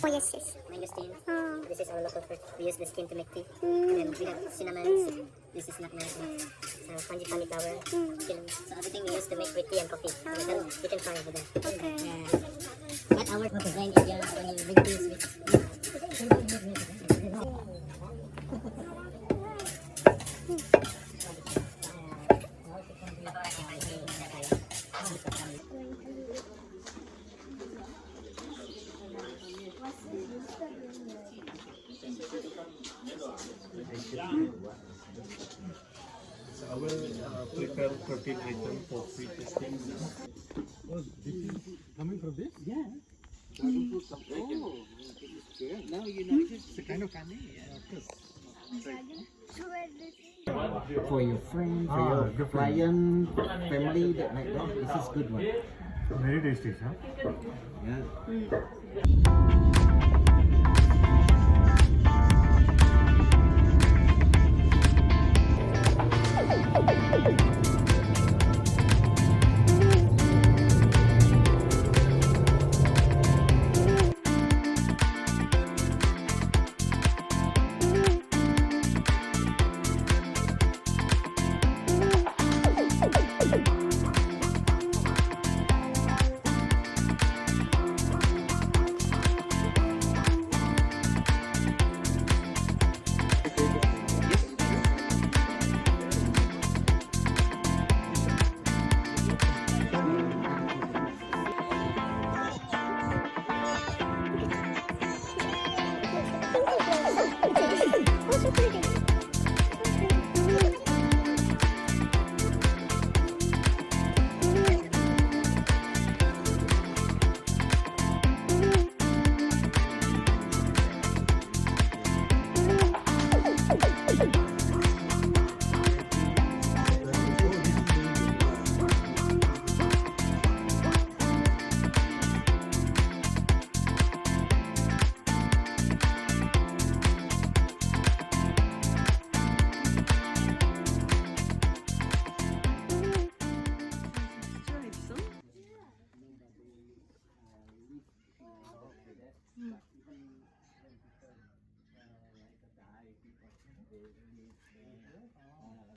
Oh, yes, yes. Mangosteen. Oh. This is our local fruit. We use the skin to make tea. And then we have cinnamon. This is nutmeg. So frangipani flower. So everything we use to make tea and coffee. You can try over there. Okay. Yeah. But our design is when you make teas with. So I will prepare 13 items for free testing. Oh, this is coming from this? Yeah. Oh, now you know it's a kind of honey. For your friend, for your client, family, that like that. This is good one. Very tasty, huh? Yeah.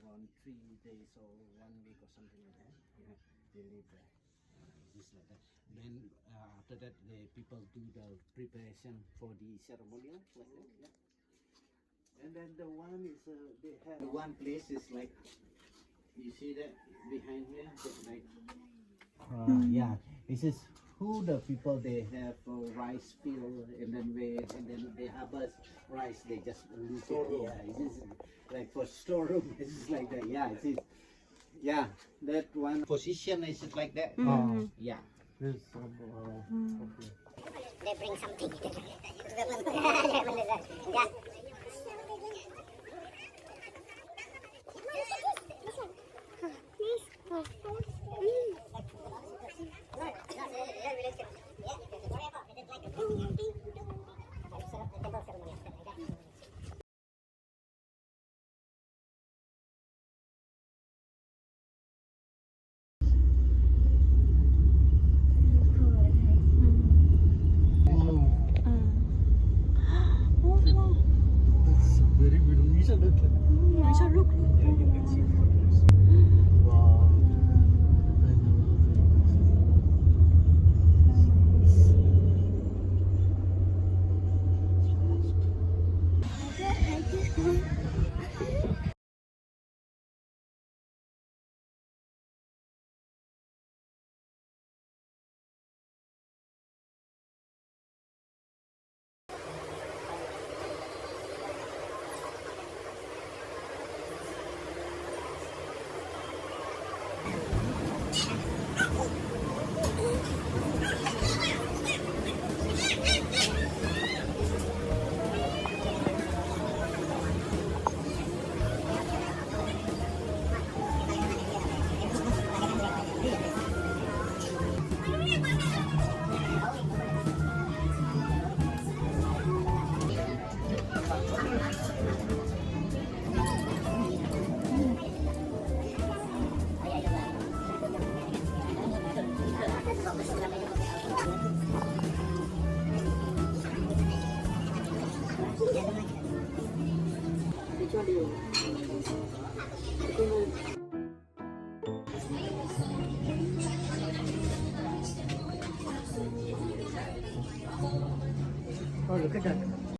Around 3 days or 1 week or something like that. Yeah, they live there. Just like that. Then after that, the people do the preparation for the ceremonial like that. Yeah. And then the one is they have one place is like you see that behind here, like yeah. This is who the people they have rice field and then they harvest rice. They just leave it. Yeah, it is like for storeroom. It's like that. Yeah, it is. Yeah, that one position is like that. Yeah. This, They bring something. Yeah. That's very beautiful. You should look. You should look. Yeah, you can see from this. Wow. I know. Oh, look at that.